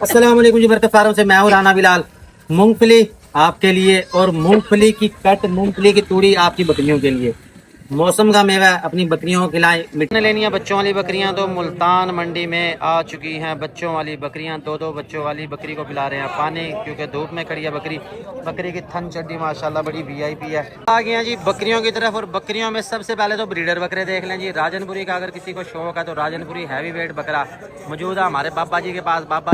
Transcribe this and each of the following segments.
अस्सलाम वालेकुम जी, बरकत फार्म से मैं हूं राना बिलाल। मूंगफली आपके लिए और मूंगफली की कट, मूंगफली की तूड़ी आपकी बकरियों के लिए। मौसम का मेवा अपनी बकरियों को खिलाएं। मिटने लेनी है बच्चों वाली बकरियां तो मुल्तान मंडी में आ चुकी हैं। बच्चों वाली बकरियां, दो दो बच्चों वाली बकरी को पिला रहे हैं पानी, क्योंकि धूप में खड़ी है बकरी। बकरी की थन चड्डी माशाल्लाह बड़ी वीआईपी है। आ गए हैं जी बकरियों की तरफ, और बकरियों में सबसे पहले तो ब्रीडर बकरे देख लें जी। राजनपुरी का अगर किसी को शौक है तो राजनपुरी हैवी वेट बकरा मौजूद है हमारे बाबा जी के पास। बाबा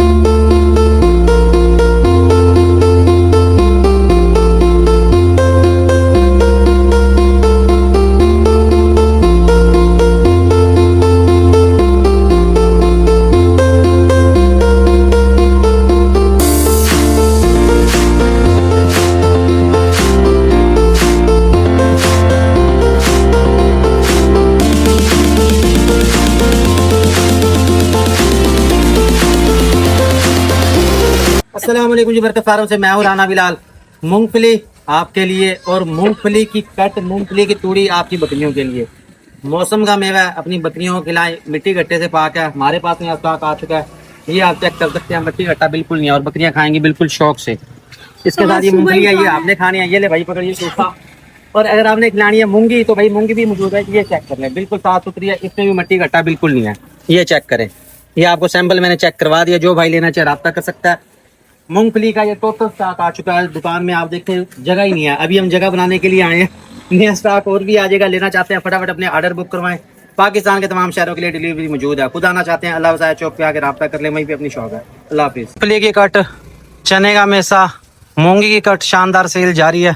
अस्सलाम वालेकुम जी, बरकत फार्म से मैं हूं राना बिलाल। मूंगफली आपके लिए और मूंगफली की कट, मूंगफली की तूड़ी आपकी बकरियों के लिए। मौसम का मेवा अपनी बकरियों को खिलाएं। मिट्टी गट्टे से पाक है, हमारे पास में स्टॉक आ चुका है। ये आप चेक कर सकते हैं, मिट्टी गट्टा बिल्कुल नहीं है और बकरियां खाएंगी बिल्कुल शौक से। इसके साथ ये मूंगफली है, ये आपने खानी है, ये ले भाई पकड़िए सूखा। और अगर आपने खिलानी है मूंगी तो भाई मूंगी भी मौजूद है, ये चेक कर लें, बिल्कुल साफ सुथरी है, इसमें भी मिट्टी गट्टा बिल्कुल नहीं है। ये चेक करें, ये आपको सैंपल मैंने चेक करवा दिया। जो भाई लेना चाहे राब्ता कर सकता है। मूंगफली का ये टोटल स्टॉक आ चुका है दुकान में, आप देखें जगह ही नहीं है। अभी हम जगह बनाने के लिए आए हैं, नया स्टॉक और भी आ जाएगा। लेना चाहते हैं फटाफट अपने ऑर्डर बुक करवाएं। पाकिस्तान के तमाम शहरों के लिए डिलीवरी मौजूद है। खुद आना चाहते हैं अल्लाह वसाया चौक पे आके रब्ता कर ले, वहीं पे अपनी शॉप है। अल्लाह हाफिज़। मूंगफली की कट, चने का मेसा, मूंगी की कट शानदार सेल जारी है।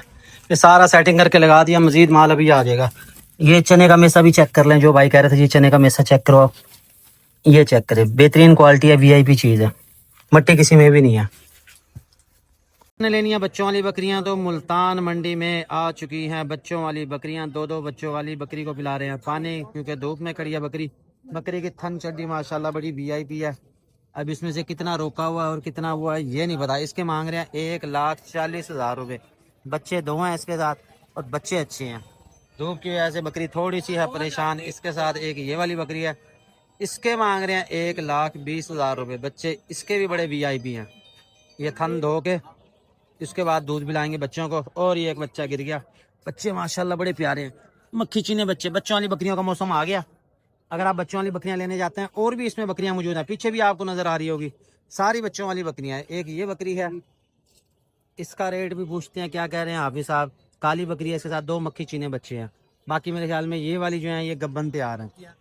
ये सारा सेटिंग करके लगा दिया, मजीद माल अभी आ जाएगा। ये चने का मेसा भी चेक कर लें, जो भाई कह रहे थे ये चने का मेसा चेक करो आप। ये चेक करें, बेहतरीन क्वालिटी है, वीआईपी चीज़ है, मट्टी किसी में भी नहीं है। ने लेनी है बच्चों वाली बकरियां तो मुल्तान मंडी में आ चुकी हैं। बच्चों वाली बकरियां, दो दो बच्चों वाली बकरी को पिला रहे हैं पानी, क्योंकि धूप में खड़ी है बकरी। बकरी की थन चड्डी माशाल्लाह बड़ी वीआईपी है। अब इसमें से कितना रोका हुआ है और कितना हुआ है ये नहीं पता। इसके मांग रहे हैं 1,40,000 रुपये। बच्चे दो हैं इसके साथ और बच्चे अच्छे हैं। धूप की वजह से बकरी थोड़ी सी है परेशान। इसके साथ एक ये वाली बकरी है, इसके मांग रहे हैं 1,20,000 रुपये। बच्चे इसके भी बड़े वीआईपी हैं। ये थन धो के इसके बाद दूध पिलाएंगे बच्चों को। और ये एक बच्चा गिर गया। बच्चे माशाल्लाह बड़े प्यारे हैं, मक्खी चीने बच्चे। बच्चों वाली बकरियों का मौसम आ गया। अगर आप बच्चों वाली बकरियां लेने जाते हैं, और भी इसमें बकरियां मौजूद हैं, पीछे भी आपको नजर आ रही होगी, सारी बच्चों वाली बकरियां हैं। एक ये बकरी है, इसका रेट भी पूछते हैं क्या कह रहे हैं हाफिज साहब। काली बकरी है, इसके साथ दो मक्खी चीने बच्चे हैं। बाकी मेरे ख्याल में ये वाली जो है ये गब्बन तैयार है।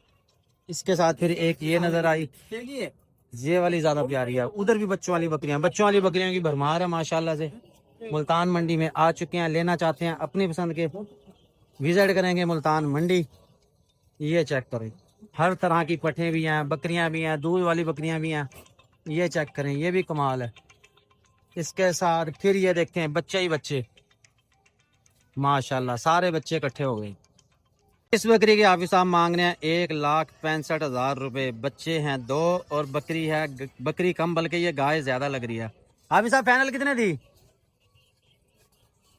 इसके साथ फिर एक ये नजर आई, ये वाली ज्यादा प्यारी है। उधर भी बच्चों वाली बकरियां, बच्चों वाली बकरियों की भरमार है माशाल्लाह से। मुल्तान मंडी में आ चुके हैं। लेना चाहते हैं अपनी पसंद के, विजिट करेंगे मुल्तान मंडी। ये चेक करें, हर तरह की पठें भी हैं, बकरियां भी हैं, दूध वाली बकरियां भी हैं। ये चेक करें, ये भी कमाल है। इसके साथ फिर ये देखें, बच्चे ही बच्चे माशाल्लाह, सारे बच्चे इकट्ठे हो गए। इस बकरी के हाफिज साहब मांग रहे हैं 1,65,000 रुपये। बच्चे हैं दो और बकरी है, बकरी कम बल्कि ये गाय ज्यादा लग रही है। हाफिज साहब फाइनल कितने दी?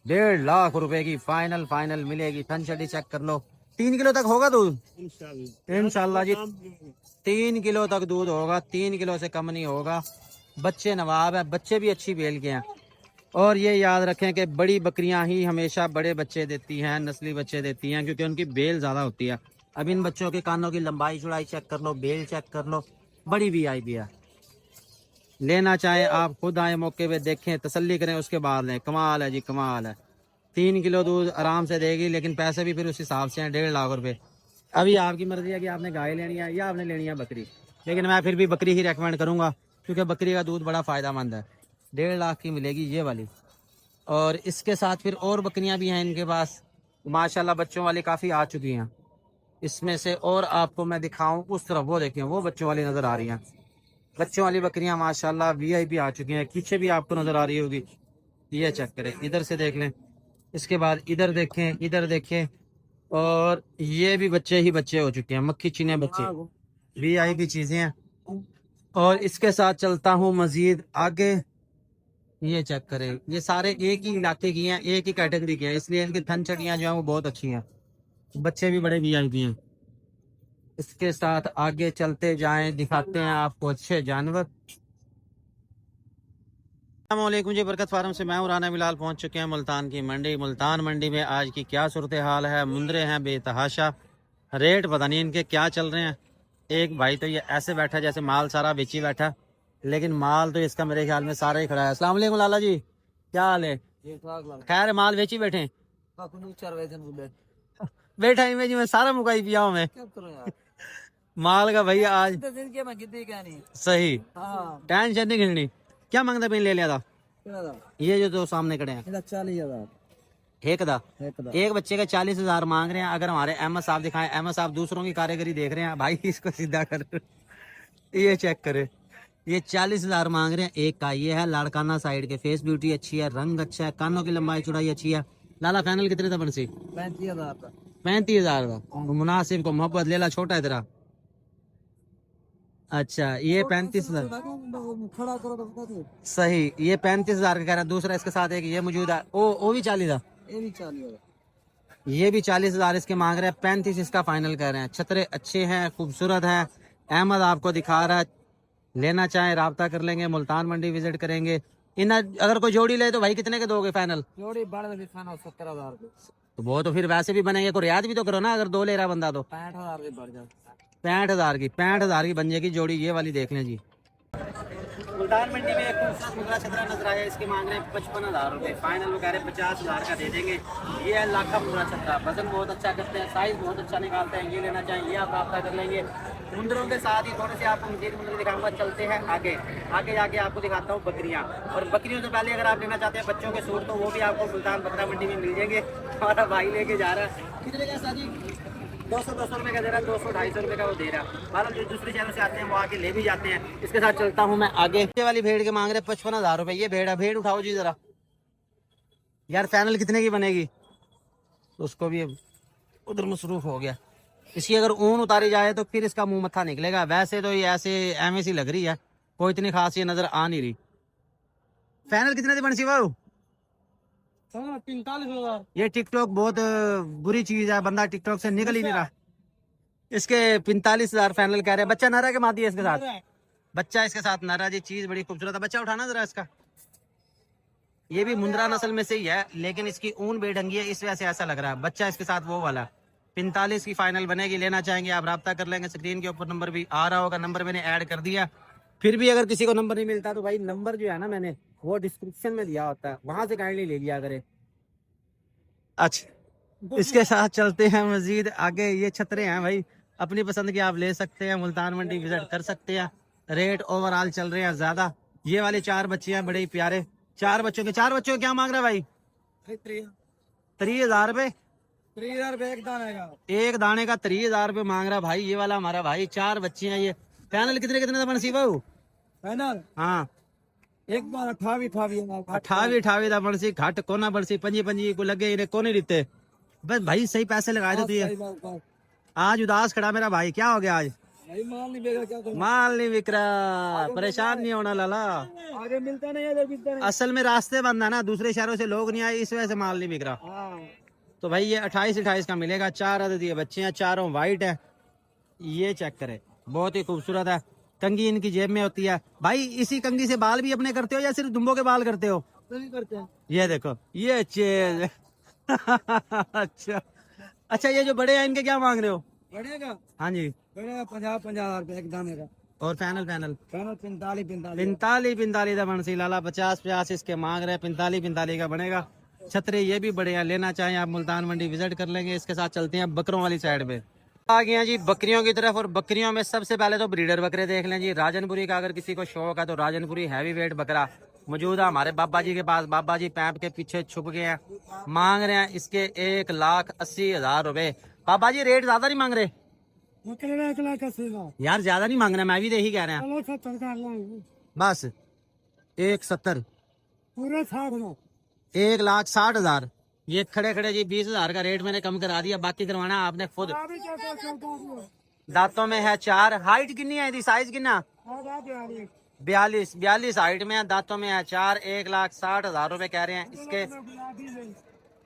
1.5 लाख रुपए की फाइनल फाइनल मिलेगी। थन चड्डी चेक कर लो। 3 किलो तक होगा दूध इंशाल्लाह जी। 3 किलो तक दूध होगा, 3 किलो से कम नहीं होगा। बच्चे नवाब है, बच्चे भी अच्छी बेल के हैं। और ये याद रखें कि बड़ी बकरियां ही हमेशा बड़े बच्चे देती हैं, नस्ली बच्चे देती हैं, क्योंकि उनकी बेल ज्यादा होती है। अब इन बच्चों के कानों की लंबाई चौड़ाई चेक कर लो, बेल चेक कर लो, बड़ी वीआईपी है। लेना चाहें आप खुद आए, मौके पे देखें, तसल्ली करें, उसके बाद लें। कमाल है जी, कमाल है। 3 किलो दूध आराम से देगी, लेकिन पैसे भी फिर उस हिसाब से हैं, 1.5 लाख रुपए। अभी आपकी मर्जी है कि आपने गाय लेनी है या आपने लेनी है बकरी, लेकिन मैं फिर भी बकरी ही रेकमेंड करूंगा, क्योंकि बकरी का दूध बड़ा फायदेमंद है। 1.5 लाख की मिलेगी ये वाली। और इसके साथ फिर और बकरियां भी हैं इनके पास माशाल्लाह, बच्चों वाली काफ़ी आ चुकी हैं। इसमें से और आपको मैं दिखाऊं उस तरफ, वो देखें, वो बच्चों वाली नज़र आ रही हैं। बच्चों वाली बकरियां माशाल्लाह वीआईपी आ चुकी हैं। पीछे भी आपको नज़र आ रही होगी, ये चेक करें, इधर से देख लें। इसके बाद इधर देखें, इधर देखें, और ये भी बच्चे ही बच्चे हो चुके हैं, मक्खी चीने बच्चे, वीआईपी चीज़ें हैं। और इसके साथ चलता हूँ मजीद आगे। ये चेक करें, ये सारे एक ही इलाके की हैं, एक ही कैटेगरी के हैं, इसलिए इनकी थन चड़ियाँ जो हैं वो बहुत अच्छी हैं। बच्चे भी बड़े वीआईपी हैं। इसके साथ आगे चलते जाएं, दिखाते हैं आपको अच्छे जानवर। अस्सलामुअलैकुम जी, बरकत फार्म से मैं हूं राना बिलाल। पहुंच चुके हैं मुल्तान की मंडी। मुल्तान मंडी में आज की क्या सूरत हाल है। मुंदरे हैं बेतहाशा, रेट पता नहीं इनके क्या चल रहे हैं। एक भाई तो ये ऐसे बैठा जैसे माल सारा बेची बैठा, लेकिन माल तो इसका मेरे ख्याल में सारा ही खड़ा है। अस्सलाम वालेकुम लाला जी, क्या हाल है? खैर माल बेची बैठे बैठा ही में जी, मैं सारा मुकाई पिया हूं मैं माल का भैया आज सही टेंशन नहीं गिननी। क्या मांगता पिन ले लिया था ये जो दो सामने खड़े हैं? 40,000 एक दा एक बच्चे का 40,000 मांग रहे हैं। अगर हमारे अहमद साहब दिखाएं, अहमद साहब दूसरों की कारीगरी देख रहे हैं भाई, इसको सीधा कर ये चेक करे। ये 40,000 मांग रहे हैं एक का। ये है लाड़काना साइड के, फेस ब्यूटी अच्छी है, रंग अच्छा है, कानों की लंबाई चौड़ाई अच्छी है। लाला फाइनल कितने था बंसी? 35,000 का। 35,000 का मुनासिब को मोहब्बत लेला, छोटा है तेरा। अच्छा ये 35,000 खड़ा करो तो बता दो। सही, ये 35,000 का कह रहा है। दूसरा इसके साथ एक ये मौजूद है, वो भी 40 था। ये भी 40,000। ये भी 40,000 इसके मांग रहे हैं। 35 इसका फाइनल कर रहे हैं। छतरे अच्छे हैं, खूबसूरत है। अहमद आपको दिखा रहा है, लेना चाहे राब्ता कर लेंगे। मुल्तान मंडी विजिट करेंगे। इन अगर कोई जोड़ी ले तो भाई कितने के दोगे फाइनल? जोड़ी बड़ा दिखाना 70,000 के। तो वो तो फिर वैसे भी बनेंगे, कोई रियायत भी तो करो ना। अगर दो ले रहा बंदा तो 65,000 के बढ़ जाए। 65,000 की बन जाएगी जोड़ी। ये वाली देख लें जी। मुल्तान मंडी में एक खूबसूरत मुगला छतरा नजर आया, इसके मांग रहे हैं 55,000 रुपए। फाइनल वो कह रहे हैं 50,000 का दे देंगे। ये है लाखा मुगला छतरा, वजन बहुत अच्छा करते हैं, साइज बहुत अच्छा निकालते हैं। ये लेना चाहिए, ये आप राब्ता कर लेंगे। मुंदरों के साथ ही थोड़े से आपको मजीद मुंदर दिखाऊंगा। चलते हैं आगे आगे जाके आपको दिखाता हूँ बकरियाँ। और बकरियों से पहले अगर आप लेना चाहते हैं बच्चों के सूट, तो वो भी आपको मुल्तान बकरा मंडी में मिल जाएंगे। हमारा भाई लेके जा रहा है। कितने का साजी? 200 रुपए का दे रहा है, 200-250 रुपए का वो दे रहा है। मतलब जो दूसरी शहरों से आते हैं वो आके ले भी जाते हैं। इसके साथ चलता हूँ मैं आगे। ये वाली भेड़ के मांग रहे 55,000 रुपए। ये भेड़ है, भेड़ उठाओ जी जरा यार। फाइनल कितने की बनेगी? तो उसको भी उधर मसरूफ हो गया। इसकी अगर ऊन उतारी जाए तो फिर इसका मुंह मत्था निकलेगा। वैसे तो ये ऐसे एम सी लग रही है, कोई इतनी खास ये नजर आ नहीं रही। फाइनल कितने की बन सी वो? 45,000। ये टिकटॉक बहुत बुरी चीज है, बंदा टिकटॉक से निकल ही नहीं रहा। इसके 45,000 फाइनल कह रहे हैं। बच्चा नारा के मादी है इसके साथ, बच्चा इसके साथ नारा जी। चीज बड़ी खूबसूरत है। बच्चा उठाना जरा इसका। ये भी मुंद्रा नस्ल में से ही है, लेकिन इसकी ऊन बेढंगी है, इस वजह से ऐसा लग रहा है। बच्चा इसके साथ वो वाला 45 की फाइनल बनेगी। लेना चाहेंगे आप राब्ता कर लेंगे। स्क्रीन के ऊपर नंबर भी आ रहा होगा, नंबर मैंने ऐड कर दिया। फिर भी अगर किसी को नंबर नहीं मिलता तो भाई नंबर जो है ना मैंने वो डिस्क्रिप्शन में दिया होता है, वहां से काइंडली ले लिया करे। अच्छा इसके साथ चलते हैं मजीद आगे। ये छतरे हैं भाई, अपनी पसंद की आप ले सकते हैं। मुल्तान मंडी विजिट कर सकते हैं। रेट ओवरऑल चल रहे हैं ज्यादा। ये वाले 4 बच्चे हैं बड़े ही प्यारे। 4 बच्चों के क्या मांग रहा है भाई? 30,000 रुपए। 30,000 रुपए एक दाने का। एक दाने का 30,000 रुपए मांग रहा भाई। ये वाला हमारा भाई, 4 बच्चे हैं। ये पैनल कितने कितने का बनसी बाबू? फाइनल हाँ एक बार 28 अठावी का बनसी। घट कोना बनसी 25 को लगे इन्हें कोने देते। बस भाई सही पैसे लगाए देती है। आज उदास खड़ा मेरा भाई, क्या हो गया आज? माल नहीं बेचा, क्या करूं? माल नहीं बिक रहा, परेशान नहीं होना लाला। आगे मिलता नहीं है, मिलता नहीं। असल में रास्ते बंद है ना, दूसरे शहरों से लोग नहीं आए, इस वजह से माल नहीं बिक रहा। हाँ। तो भाई ये 28 का मिलेगा। 4 अदद ये बच्चे हैं, चारों वाइट है। ये चेक करे, बहुत ही खूबसूरत है। कंगी इनकी जेब में होती है भाई। इसी कंगी से बाल भी अपने करते हो या सिर्फ दुम्बों के बाल करते हो? नहीं करते हैं। ये देखो ये चीज अच्छा ये जो बड़े हैं इनके क्या मांग रहे हो? बढ़ेगा हाँ जी, बढ़ेगा 50,000 रुपए एक दाने का। और फाइनल 45 का बनसी लाला। 50 इसके मांग रहे हैं। 45 का बनेगा। छतरे ये भी बड़े हैं, लेना चाहें आप मुल्तान मंडी विजिट कर लेंगे। इसके साथ चलते हैं बकरों वाली साइड पे। आ गए हैं जी बकरियों की तरफ। और बकरियों में सबसे पहले तो ब्रीडर बकरे देख लें जी। राजनपुरी का अगर किसी को शौक है तो राजनपुरी हैवी वेट बकरा मौजूद है हमारे बाबा जी के पास। बाबा जी पैप के पीछे छुप गए हैं। मांग रहे हैं इसके 1,80,000 रुपए। बाबा जी रेट ज्यादा नहीं मांग रहे? 1,80,000 यार ज्यादा नहीं मांग रहे, मैं भी तो यही कह रहे हैं। 70,000 बस 1,70 पूरे 60,000। 1,60,000। ये खड़े खड़े जी 20,000 का रेट मैंने कम करा दिया। बाकी करवाना आपने खुद। दांतों में है 4। हाइट कितनी है इसकी? साइज कितना? 42 हाइट में है। दांतों में है 4। 1,60,000 रुपए कह रहे हैं इसके।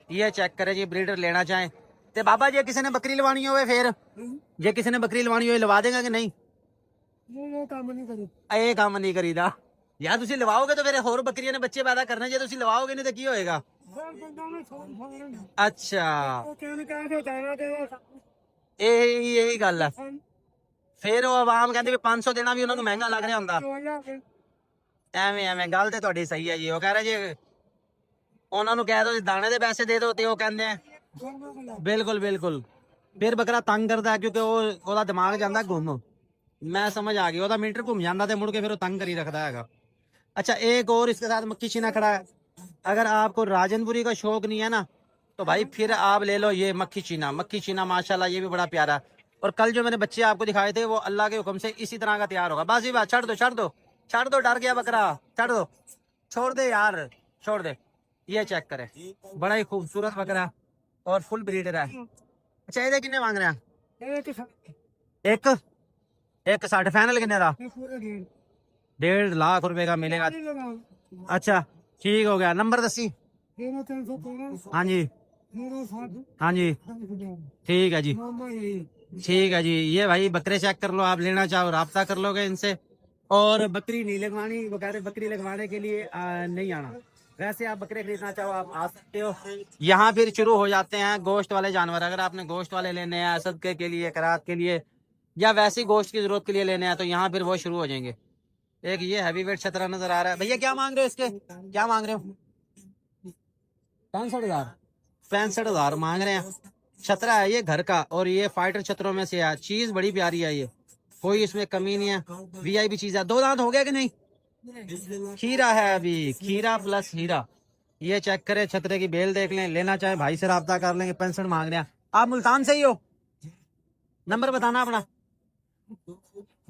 ये चेक करें जी, ब्रीडर लेना चाहें तो बाबा जी किसी ने बकरी लवानी हो फिर जे किसी ने बकरी लवानी हो लवा देगा कि नहीं? वो काम नहीं करी। ये काम नहीं करीदा। यार तुसी लवाओगे तो फिर होर बकरियां ने बच्चे पैदा करने जे तुसी लवाओगे नहीं तो की होएगा। हर बंदा ने छोड़ अच्छा वो कहने कहा कि जाना देगा यही गल है। फिर ਉਹ ਆਵਾਮ ਕਹਿੰਦੇ ਵੀ 500 ਦੇਣਾ ਵੀ ਉਹਨਾਂ ਨੂੰ ਮਹਿੰਗਾ ਲੱਗ ਰਿਹਾ ਹੁੰਦਾ। ਐਵੇਂ ਐਵੇਂ ਗੱਲ ਤੇ ਤੁਹਾਡੀ ਸਹੀ ਹੈ ਜੀ। ਉਹ ਕਹਿ ਰਹੇ ਜੀ ਉਹਨਾਂ ਨੂੰ ਕਹਿ ਦੋ ਦਾਣੇ ਦੇ ਪੈਸੇ ਦੇ ਦਿਓ ਤੇ ਉਹ ਕਹਿੰਦੇ ਆ ਬਿਲਕੁਲ ਬਿਲकुल। ਫਿਰ ਬੱਕਰਾ ਤੰਗ ਕਰਦਾ ਕਿਉਂਕਿ ਉਹਦਾ ਦਿਮਾਗ ਜਾਂਦਾ ਘੁੰਮ। मैं समझ आ गया ਉਹਦਾ ਮੀਟਰ ਘੁੰਮ ਜਾਂਦਾ ਤੇ ਮੁੜ ਕੇ ਫਿਰ ਉਹ ਤੰਗ ਕਰੀ ਰੱਖਦਾ ਹੈਗਾ। अच्छा एक और इसके साथ मक्खी चीना खड़ा है। अगर आपको राजनपुरी का शौक नहीं है ना तो भाई फिर आप ले लो ये मक्खी चीना माशाल्लाह ये भी बड़ा प्यारा। और कल जो मैंने बच्चे आपको दिखाए थे वो अल्लाह के हुक्म से इसी तरह का तैयार होगा। बस ये बात छोड़ दो डर गया बकरा छोड़ दो छोड़ दे यार छोड़ दे। ये चेक करे बड़ा ही खूबसूरत बकरा और फुल ब्रीडर है। अच्छा ये कितने मांग रहे हैं? एक 60 फाइनल कितने का? 1.5 लाख रुपए का मिलेगा। अच्छा ठीक हो गया। नंबर दसी। हाँ जी हाँ जी ठीक है जी ठीक है जी। ये भाई बकरे चेक कर लो आप लेना चाहो राब्ता कर लोगे इनसे। और बकरी नहीं लगवानी वो कह रहे बकरी लगवाने के लिए नहीं आना। वैसे आप बकरे खरीदना चाहो आप आ सकते हो। यहाँ फिर शुरू हो जाते हैं गोश्त वाले जानवर। अगर आपने गोश्त वाले लेने हैं सदके के लिए करात के लिए या वैसी गोश्त की जरूरत के लिए लेने हैं तो यहाँ फिर वो शुरू हो जाएंगे। एक ये हैवी वेट छतरा नजर आ रहा है। भैया क्या मांग रहे हो इसके? क्या मांग रहे हो? 65,000 मांग रहे हैं। छतरा है ये घर का और ये फाइटर छतरों में से है। चीज बड़ी प्यारी है ये कोई इसमें कमी नहीं है। वीआईपी चीज है। 2 दांत हो गया कि नहीं? खीरा है अभी खीरा प्लस हीरा। ये चेक करें छतरे की बेल देख लें। लेना चाहे भाई से राब्ता कर लेंगे। 65 मांग रहे हैं। आप मुल्तान से ही हो? नंबर बताना अपना।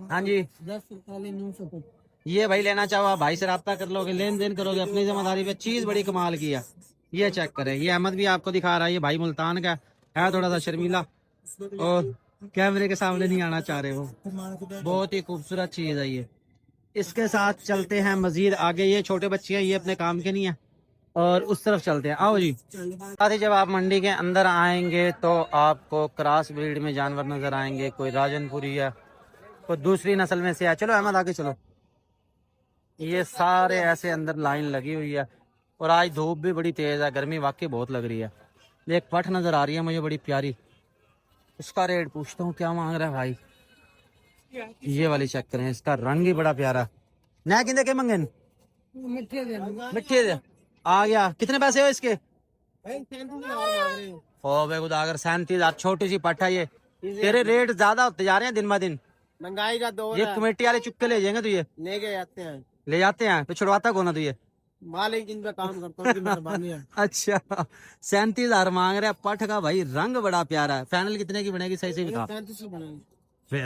हाँ जी 10 ये भाई लेना चाहो आप भाई से राब्ता कर लोगे लेन देन करोगे अपनी जिम्मेदारी पे। चीज बड़ी कमाल की है। ये चेक करें ये अहमद भी आपको दिखा रहा है। ये भाई मुल्तान का है थोड़ा सा शर्मीला और कैमरे के सामने नहीं आना चाह रहे वो। बहुत ही खूबसूरत चीज है ये। इसके साथ चलते हैं मजीद आगे। ये छोटे बच्चे हैं ये अपने काम के नहीं है और उस तरफ चलते हैं। आओ जी। साथ ही जब आप मंडी के अंदर आएंगे तो आपको क्रॉस ब्रीड में जानवर नजर आएंगे। कोई राजनपुरी है कोई दूसरी नस्ल में से है। चलो अहमद आगे चलो। ये सारे ऐसे अंदर लाइन लगी हुई है और आज धूप भी बड़ी तेज है। गर्मी वाकई बहुत लग रही है। एक पठ नजर आ रही है मुझे बड़ी प्यारी। इसका रेट पूछता हूँ क्या मांग रहा है भाई। ये वाली चेक करें इसका रंग ही बड़ा प्यारा। नया किंदे के मंगन मिठे दे आ गया। कितने पैसे हो इसके? ओ बेगुदा अगर 37,000 छोटी सी पठ है ये। तेरे रेट ज्यादा होते जा रहे हैं दिन ब दिन। महंगाई का दौर ये कमेटी वाले चुप के ले जाएंगे तुझे? ले जाते हैं तो छुड़वाता कौन है तुझे? मालिक जिन पे काम करता हूँ मेहरबानी है। अच्छा 37,000 मांग रहे हैं पठ का भाई रंग बड़ा प्यारा है। फाइनल कितने की बनेगी सही से बता।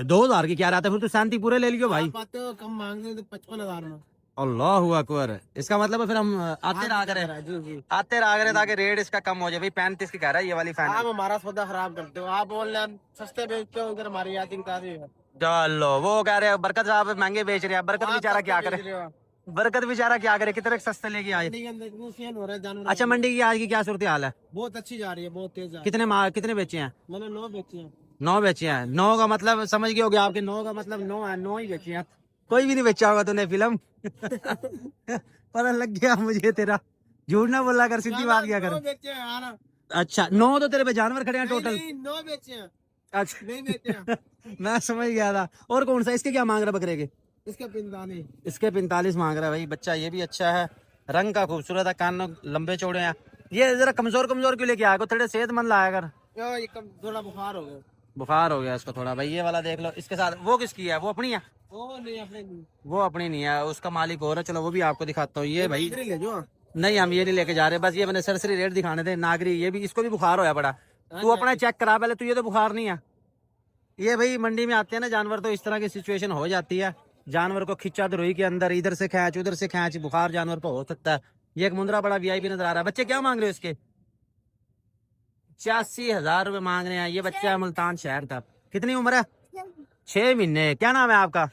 2,000 की क्या रहता है फिर तो 37 पूरे ले लियो भाई। कम मांग रहे तो 55,000 में। अल्लाह अकबर। इसका मतलब है फिर हम आते रहा करें ताकि रेट इसका कम हो जाए। भाई 35 की कह रहा है ये वाली फाइनल। आप हमारा सौदा खराब करते हो। आप ऑनलाइन सस्ते बेचते हो इधर हमारी याद है। चलो वो कह रहे हैं बरकत साहब महंगे बेच रहे हैं। बरकत बेचारा क्या करे कितने सस्ते लेके आए। अच्छा मंडी की आज की क्या सूरत हाल है? बहुत अच्छी जा रही है बहुत तेज। कितने बेचे हैं? मैंने 9 बेचे हैं। 9 बेचे हैं। 9 का मतलब समझ गए होगे आपके 9 का मतलब 9 है। 9 ही बेचे हैं। कोई भी नहीं बेचा होगा तूने फिल्म। पता लग गया मुझे तेरा। झूठ ना बोला कर सीधी बात क्या कर। अच्छा 9 तो तेरे पे जानवर खड़े हैं टोटल। 9 बेचे हैं। अच्छा नहीं बेचे हैं। मैं समझ गया था। और कौन सा इसके क्या मांग रहा बकरे के? इसके 45 मांग रहा है भाई। बच्चा ये भी अच्छा है रंग का खूबसूरत है। कान लंबे चौड़े हैं। ये जरा कमजोर क्यों लेके आया? थोड़े सेहतमंद लाया कर। थोड़ा बुखार हो गया इसको थोड़ा। भाई ये वाला देख लो इसके साथ। वो किसकी है? वो अपनी है? वो अपनी नहीं है उसका मालिक हो रहा है। चलो वो भी आपको दिखाता हूँ। ये भाई नहीं हम ये नहीं लेके जा रहे। बस ये मैंने सरसरी रेट दिखाने थे। नागरी ये भी इसको भी बुखार होया बड़ा। तू अपना चेक करा पहले। तुझे तो बुखार नहीं है। ये भाई मंडी में आते हैं ना जानवर तो इस तरह की सिचुएशन हो जाती है। जानवर को खिंचा दरोई के अंदर इधर से खींच उधर से खींच बुखार जानवर पर हो सकता है। ये एक मुंद्रा बड़ा वीआईपी नजर आ रहा है। बच्चे क्या मांग रहे हो इसके? 85,000 रुपए मांग रहे हैं। ये बच्चा है मुल्तान शहर का। कितनी उम्र है? 6 महीने। क्या नाम है आपका?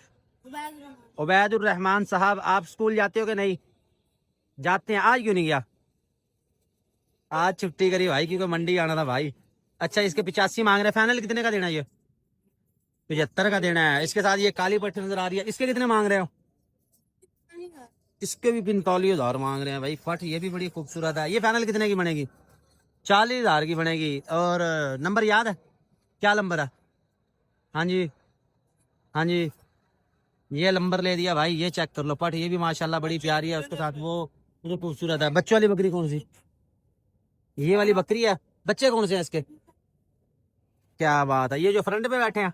उबैदुर रहमान साहब। आप स्कूल जाते हो कि नहीं जाते हैं? आज क्यों नहीं गया? आज छुट्टी करी भाई क्योंकि मंडी आना था भाई। अच्छा इसके 85 मांग रहे हैं। फाइनल कितने का देना? ये 75 का देना है। इसके साथ ये काली पट्टी नजर आ रही है। इसके कितने मांग रहे हो? इसके भी 45,000 मांग रहे हैं भाई। फट ये भी बड़ी खूबसूरत है। ये फाइनल कितने की बनेगी? 40,000 की बनेगी। और नंबर याद है? क्या नंबर है? हाँ जी, हाँ जी, ये नंबर ले दिया भाई। ये चेक कर लो पट, ये भी माशाल्लाह बड़ी प्यारी है। उसके साथ वो मुझे खूबसूरत है। बच्चों वाली बकरी कौन सी? ये वाली बकरी है। बच्चे कौन से हैं इसके? क्या बात है। ये जो फ्रंट पे बैठे हैं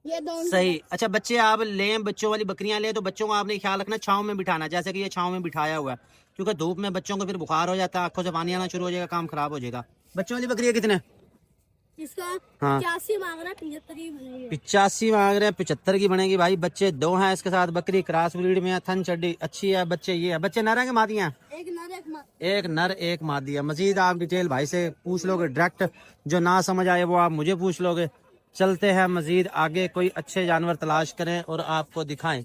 ये दोनों सही। अच्छा बच्चे आप लें, बच्चों वाली बकरियां लें तो बच्चों को आपने ख्याल रखना छांव में बिठाना, जैसे कि ये छांव में बिठाया हुआ है, क्योंकि धूप में बच्चों को फिर बुखार हो जाता है, आंखों से पानी आना शुरू हो जाएगा, काम खराब हो जाएगा। बच्चों वाली बकरियां कितने? इसका हाँ 85 मांग रहा है, 75 की बनेगी। 85 मांग रहे हैं, 75 की बनेगी भाई। बच्चे दो हैं इसके साथ। बकरी क्रॉस ब्रीड में है, थन चड्डी अच्छी है। बच्चे ये है। बच्चे नर हैं कि मादी हैं? एक नर एक मादा। एक नर एक मादी है। मजीद आप डिटेल भाई से पूछ लोगे डायरेक्ट, जो ना समझ आए वो आप मुझे पूछ लोगे। चलते हैं मजीद आगे, कोई अच्छे जानवर तलाश करें और आपको दिखाएं।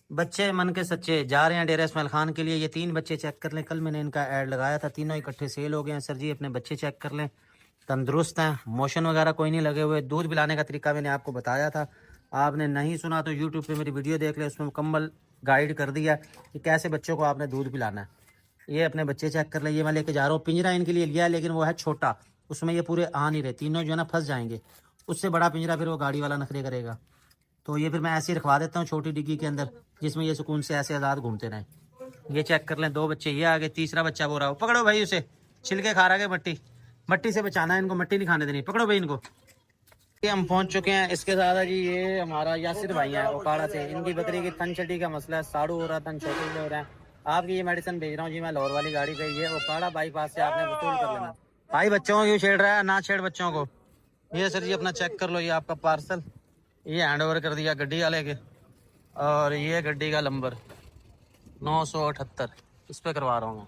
बच्चे मन के सच्चे जा रहे हैं डेरा इस्माइल खान के लिए। ये 3 बच्चे चेक कर लें, कल मैंने इनका ऐड लगाया था, तीनों इकट्ठे सेल हो गए हैं। सर जी अपने बच्चे चेक कर लें, तंदुरुस्त हैं, मोशन वगैरह कोई नहीं लगे हुए। दूध पिलाने का तरीका मैंने आपको बताया था, आपने नहीं सुना तो यूट्यूब पे मेरी वीडियो देख ले, उसमें मुकम्मल गाइड कर दिया कि कैसे बच्चों को आपने दूध पिलाना है। ये अपने बच्चे चेक कर ले। ये मैं लेके जा रहा हूँ। पिंजरा इनके लिए लिया है लेकिन वो है छोटा, उसमें ये पूरे आ नहीं रहे, तीनों जो है ना फंस जाएंगे। उससे बड़ा पिंजरा फिर वो गाड़ी वाला नखरे करेगा, तो ये फिर मैं ऐसे ही रखवा देता हूँ छोटी डिग्गी के अंदर, जिसमें ये सुकून से ऐसे आज़ाद घूमते रहें। ये चेक कर लें, 2 बच्चे ये आगे, तीसरा बच्चा वो रहा। पकड़ो भाई उसे, छिलके खा रहा है मट्टी, मट्टी से बचाना है इनको, मट्टी नहीं खाने देनी। पकड़ो भाई इनको। ये हम पहुंच चुके हैं। इसके साथ है जी ये हमारा यासिर भाई है ओकाड़ा से। इनकी बकरी की तन चड्डी का मसला है, साड़ू हो रहा है, तन छोटे हो रहे हैं। आपकी ये मेडिसिन भेज रहा हूँ जी मैं लाहौर वाली गाड़ी पे। ये ओकाड़ा बाईपास से आपने वसूल कर लेना। भाई बच्चों को क्यों छेड़ रहा है? ना छेड़ बच्चों को। ये सर जी अपना चेक कर लो, ये आपका पार्सल ये हैंड ओवर कर दिया गड्डी वाले के। और ये गड्डी का नंबर 978 इस पे करवा रहा हूँ मैं।